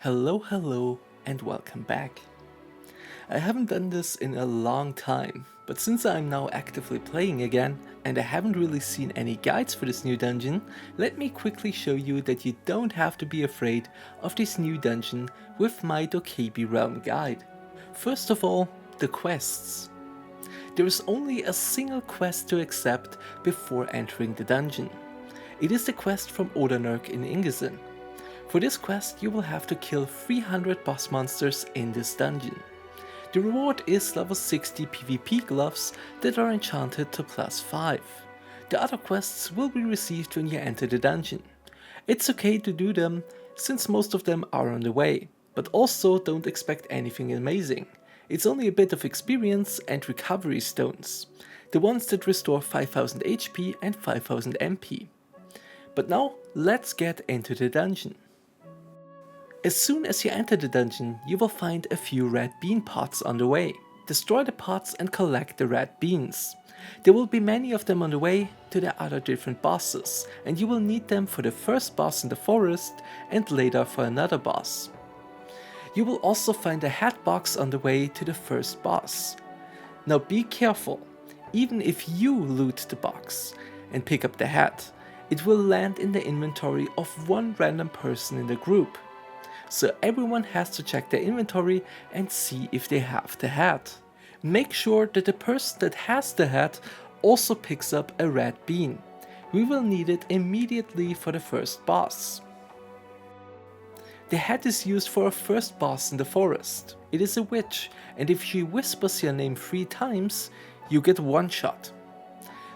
Hello, and welcome back. I haven't done this in a long time, but since I'm now actively playing again, and I haven't really seen any guides for this new dungeon, let me quickly show you that you don't have to be afraid of this new dungeon with my Dokkaebi Realm guide. First of all, the quests. There is only a single quest to accept before entering the dungeon. It is the quest from Odanerk in Gwisin. For this quest you will have to kill 300 boss monsters in this dungeon. The reward is level 60 PvP gloves that are enchanted to +5. The other quests will be received when you enter the dungeon. It's okay to do them since most of them are on the way, but also don't expect anything amazing. It's only a bit of experience and recovery stones, the ones that restore 5000 HP and 5000 MP. But now let's get into the dungeon. As soon as you enter the dungeon, you will find a few red bean pots on the way. Destroy the pots and collect the red beans. There will be many of them on the way to the other different bosses, and you will need them for the first boss in the forest and later for another boss. You will also find a hat box on the way to the first boss. Now be careful, even if you loot the box and pick up the hat, it will land in the inventory of one random person in the group. So everyone has to check their inventory and see if they have the hat. Make sure that the person that has the hat also picks up a red bean. We will need it immediately for the first boss. The hat is used for a first boss in the forest. It is a witch, and if she whispers your name 3 times, you get one shot.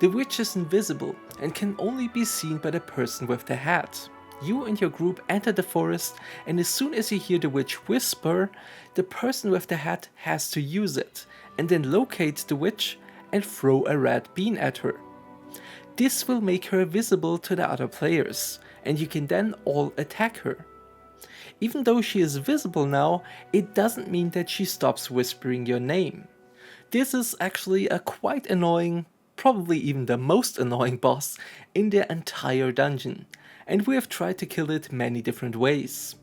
The witch is invisible and can only be seen by the person with the hat. You and your group enter the forest, and as soon as you hear the witch whisper, the person with the hat has to use it, and then locate the witch and throw a red bean at her. This will make her visible to the other players, and you can then all attack her. Even though she is visible now, it doesn't mean that she stops whispering your name. This is actually a quite annoying, probably even the most annoying boss in the entire dungeon, and we have tried to kill it many different ways.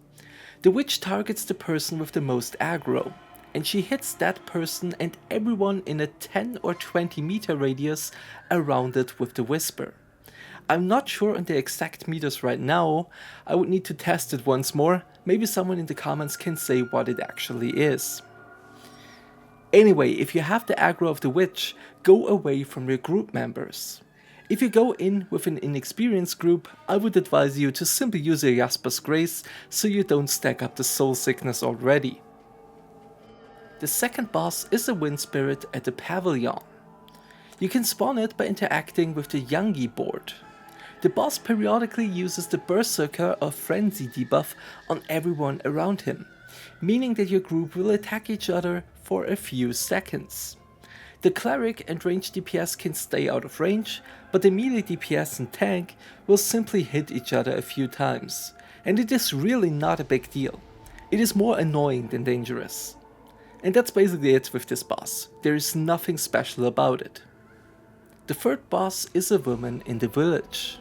The witch targets the person with the most aggro, and she hits that person and everyone in a 10 or 20 meter radius around it with the whisper. I'm not sure on the exact meters right now, I would need to test it once more, maybe someone in the comments can say what it actually is. Anyway, if you have the aggro of the witch, go away from your group members. If you go in with an inexperienced group, I would advise you to simply use your Jasper's Grace so you don't stack up the soul sickness already. The second boss is a wind spirit at the pavilion. You can spawn it by interacting with the Yangi board. The boss periodically uses the Berserker or Frenzy debuff on everyone around him, meaning that your group will attack each other for a few seconds. The cleric and ranged DPS can stay out of range, but the melee DPS and tank will simply hit each other a few times, and it is really not a big deal. It is more annoying than dangerous. And that's basically it with this boss, there is nothing special about it. The third boss is a woman in the village.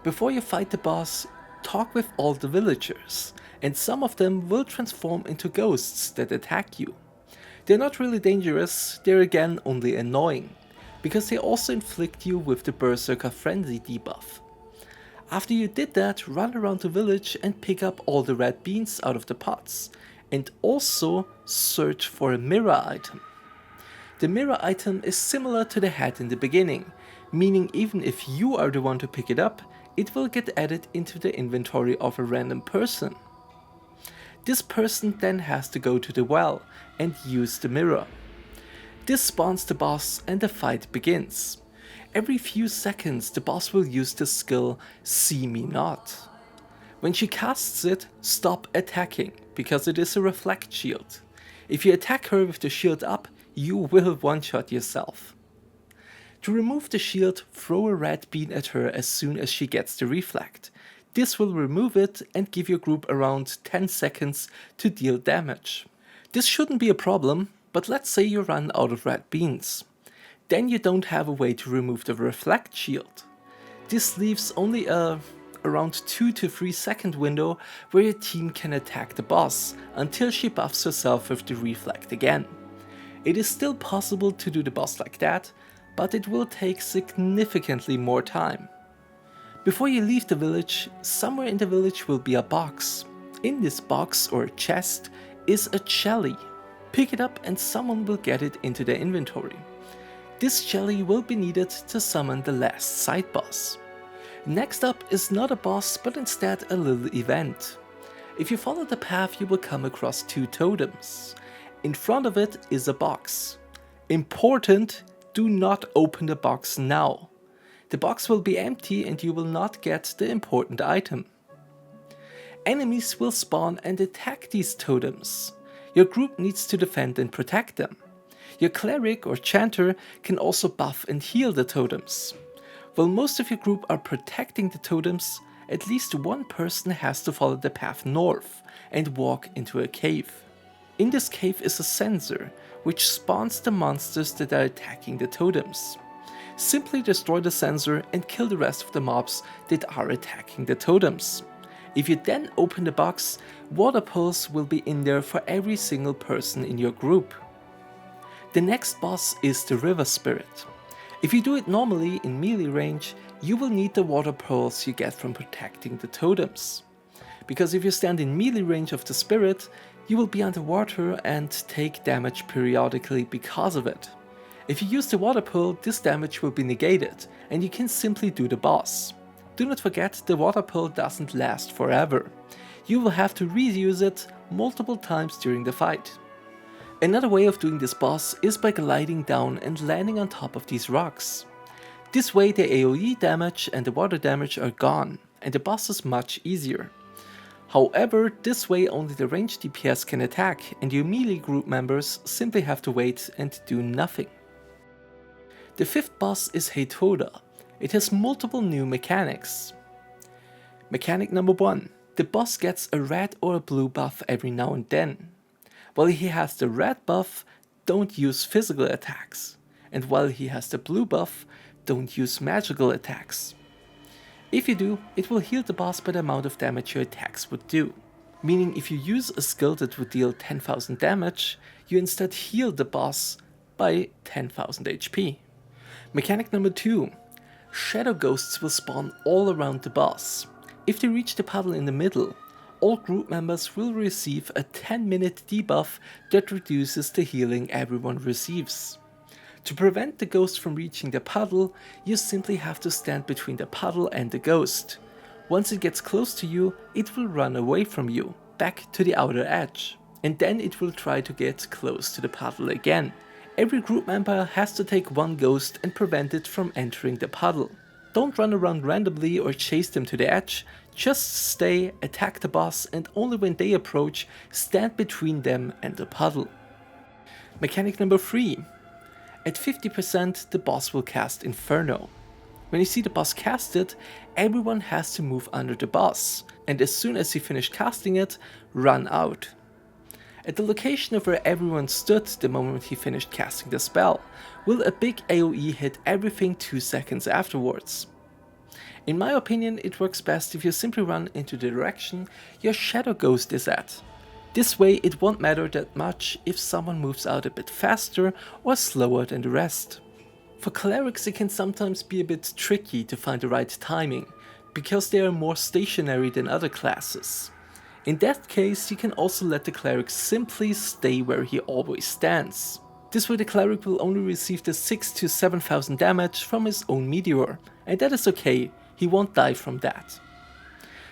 Before you fight the boss, talk with all the villagers, and some of them will transform into ghosts that attack you. They're not really dangerous, they're again only annoying, because they also inflict you with the Berserker Frenzy debuff. After you did that, run around the village and pick up all the red beans out of the pots, and also search for a mirror item. The mirror item is similar to the hat in the beginning, meaning even if you are the one to pick it up, it will get added into the inventory of a random person. This person then has to go to the well and use the mirror. This spawns the boss and the fight begins. Every few seconds the boss will use the skill See Me Not. When she casts it, stop attacking, because it is a reflect shield. If you attack her with the shield up, you will one-shot yourself. To remove the shield, throw a red bean at her as soon as she gets the reflect. This will remove it and give your group around 10 seconds to deal damage. This shouldn't be a problem, but let's say you run out of red beans. Then you don't have a way to remove the reflect shield. This leaves only a around 2 to 3 second window where your team can attack the boss until she buffs herself with the reflect again. It is still possible to do the boss like that, but it will take significantly more time. Before you leave the village, somewhere in the village will be a box. In this box or chest is a jelly. Pick it up and someone will get it into their inventory. This jelly will be needed to summon the last side boss. Next up is not a boss but instead a little event. If you follow the path you will come across 2 totems. In front of it is a box. Important, do not open the box now. The box will be empty and you will not get the important item. Enemies will spawn and attack these totems. Your group needs to defend and protect them. Your cleric or chanter can also buff and heal the totems. While most of your group are protecting the totems, at least one person has to follow the path north and walk into a cave. In this cave is a sensor, which spawns the monsters that are attacking the totems. Simply destroy the sensor and kill the rest of the mobs that are attacking the totems. If you then open the box, water pulse will be in there for every single person in your group. The next boss is the river spirit. If you do it normally in melee range, you will need the water pearls you get from protecting the totems. Because if you stand in melee range of the spirit, you will be underwater and take damage periodically because of it. If you use the water pearl, this damage will be negated and you can simply do the boss. Do not forget, the water pearl doesn't last forever. You will have to reuse it multiple times during the fight. Another way of doing this boss is by gliding down and landing on top of these rocks. This way the AoE damage and the water damage are gone, and the boss is much easier. However, this way only the ranged DPS can attack, and your melee group members simply have to wait and do nothing. The 5th boss is Haettoda. It has multiple new mechanics. Mechanic number 1. The boss gets a red or a blue buff every now and then. While he has the red buff, don't use physical attacks. And while he has the blue buff, don't use magical attacks. If you do, it will heal the boss by the amount of damage your attacks would do. Meaning if you use a skill that would deal 10,000 damage, you instead heal the boss by 10,000 HP. Mechanic number 2. Shadow ghosts will spawn all around the boss. If they reach the puddle in the middle, all group members will receive a 10-minute debuff that reduces the healing everyone receives. To prevent the ghost from reaching the puddle, you simply have to stand between the puddle and the ghost. Once it gets close to you, it will run away from you, back to the outer edge. And then it will try to get close to the puddle again. Every group member has to take one ghost and prevent it from entering the puddle. Don't run around randomly or chase them to the edge, just stay, attack the boss, and only when they approach, stand between them and the puddle. Mechanic number 3. At 50% the boss will cast Inferno. When you see the boss cast it, everyone has to move under the boss, and as soon as you finish casting it, run out. At the location of where everyone stood the moment he finished casting the spell, will a big AoE hit everything 2 seconds afterwards. In my opinion, it works best if you simply run into the direction your shadow ghost is at. This way it won't matter that much if someone moves out a bit faster or slower than the rest. For clerics it can sometimes be a bit tricky to find the right timing, because they are more stationary than other classes. In that case, you can also let the cleric simply stay where he always stands. This way the cleric will only receive the 6,000 to 7,000 damage from his own meteor, and that is okay, he won't die from that.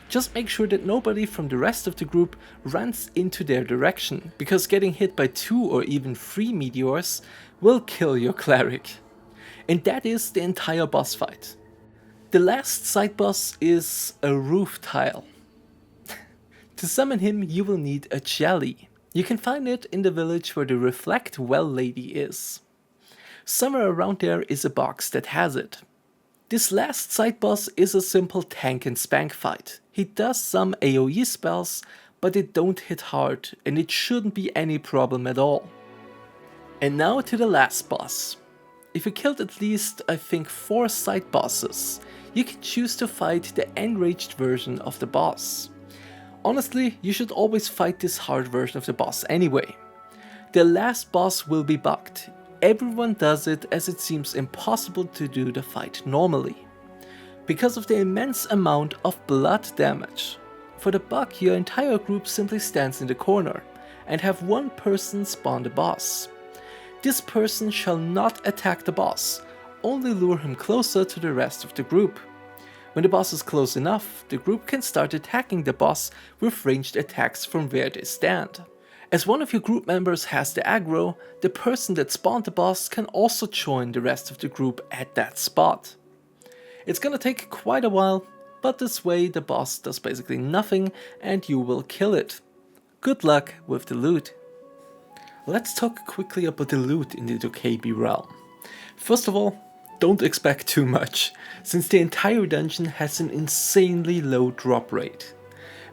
Just make sure that nobody from the rest of the group runs into their direction, because getting hit by 2 or even 3 meteors will kill your cleric. And that is the entire boss fight. The last side boss is a roof tile. To summon him you will need a jelly. You can find it in the village where the Reflect Well Lady is. Somewhere around there is a box that has it. This last side boss is a simple tank and spank fight. He does some AoE spells, but they don't hit hard and it shouldn't be any problem at all. And now to the last boss. If you killed at least I think 4 side bosses, you can choose to fight the enraged version of the boss. Honestly, you should always fight this hard version of the boss anyway. The last boss will be bugged. Everyone does it as it seems impossible to do the fight normally, because of the immense amount of blood damage. For the bug, your entire group simply stands in the corner and have one person spawn the boss. This person shall not attack the boss, only lure him closer to the rest of the group. When the boss is close enough, the group can start attacking the boss with ranged attacks from where they stand. As one of your group members has the aggro, the person that spawned the boss can also join the rest of the group at that spot. It's gonna take quite a while, but this way the boss does basically nothing and you will kill it. Good luck with the loot. Let's talk quickly about the loot in the Dokkaebi Realm. First of all, don't expect too much, since the entire dungeon has an insanely low drop rate.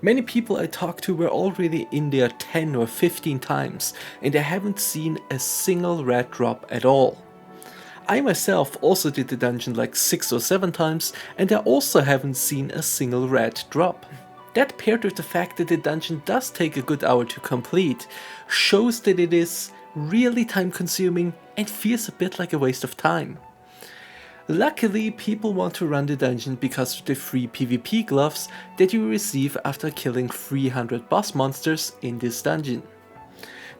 Many people I talked to were already in there 10 or 15 times and I haven't seen a single red drop at all. I myself also did the dungeon like 6 or 7 times and I also haven't seen a single red drop. That paired with the fact that the dungeon does take a good hour to complete shows that it is really time consuming and feels a bit like a waste of time. Luckily, people want to run the dungeon because of the free PvP gloves that you receive after killing 300 boss monsters in this dungeon.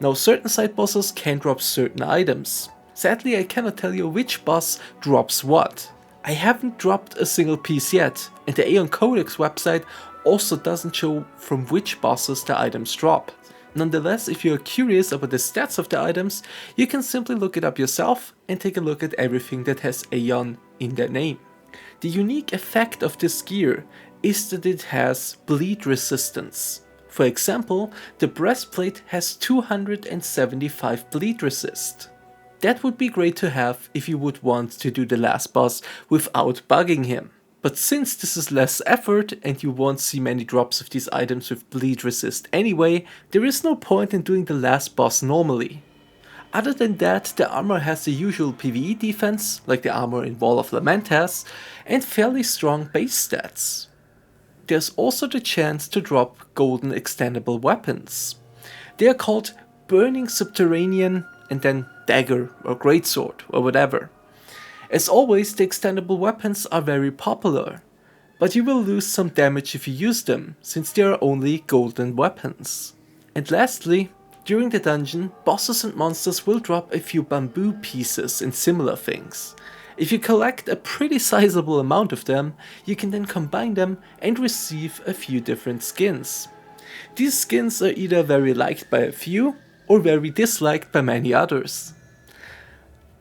Now, certain side bosses can drop certain items. Sadly, I cannot tell you which boss drops what. I haven't dropped a single piece yet, and the Aeon Codex website also doesn't show from which bosses the items drop. Nonetheless, if you are curious about the stats of the items, you can simply look it up yourself and take a look at everything that has Aeon in their name. The unique effect of this gear is that it has bleed resistance. For example, the breastplate has 275 bleed resist. That would be great to have if you would want to do the last boss without bugging him. But since this is less effort and you won't see many drops of these items with bleed resist anyway, there is no point in doing the last boss normally. Other than that, the armor has the usual PvE defense, like the armor in Wall of Lament has, and fairly strong base stats. There's also the chance to drop golden extendable weapons. They are called Burning Subterranean and then Dagger or Greatsword or whatever. As always, the extendable weapons are very popular, but you will lose some damage if you use them, since they are only golden weapons. And lastly, during the dungeon, bosses and monsters will drop a few bamboo pieces and similar things. If you collect a pretty sizable amount of them, you can then combine them and receive a few different skins. These skins are either very liked by a few, or very disliked by many others.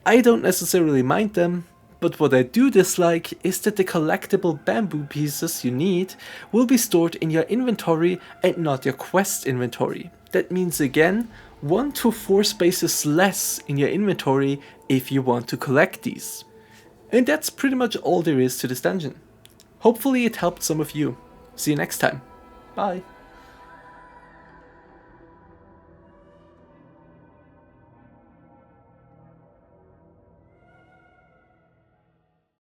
I don't necessarily mind them, but what I do dislike is that the collectible bamboo pieces you need will be stored in your inventory and not your quest inventory. That means again, 1 to 4 spaces less in your inventory if you want to collect these. And that's pretty much all there is to this dungeon. Hopefully it helped some of you. See you next time. Bye.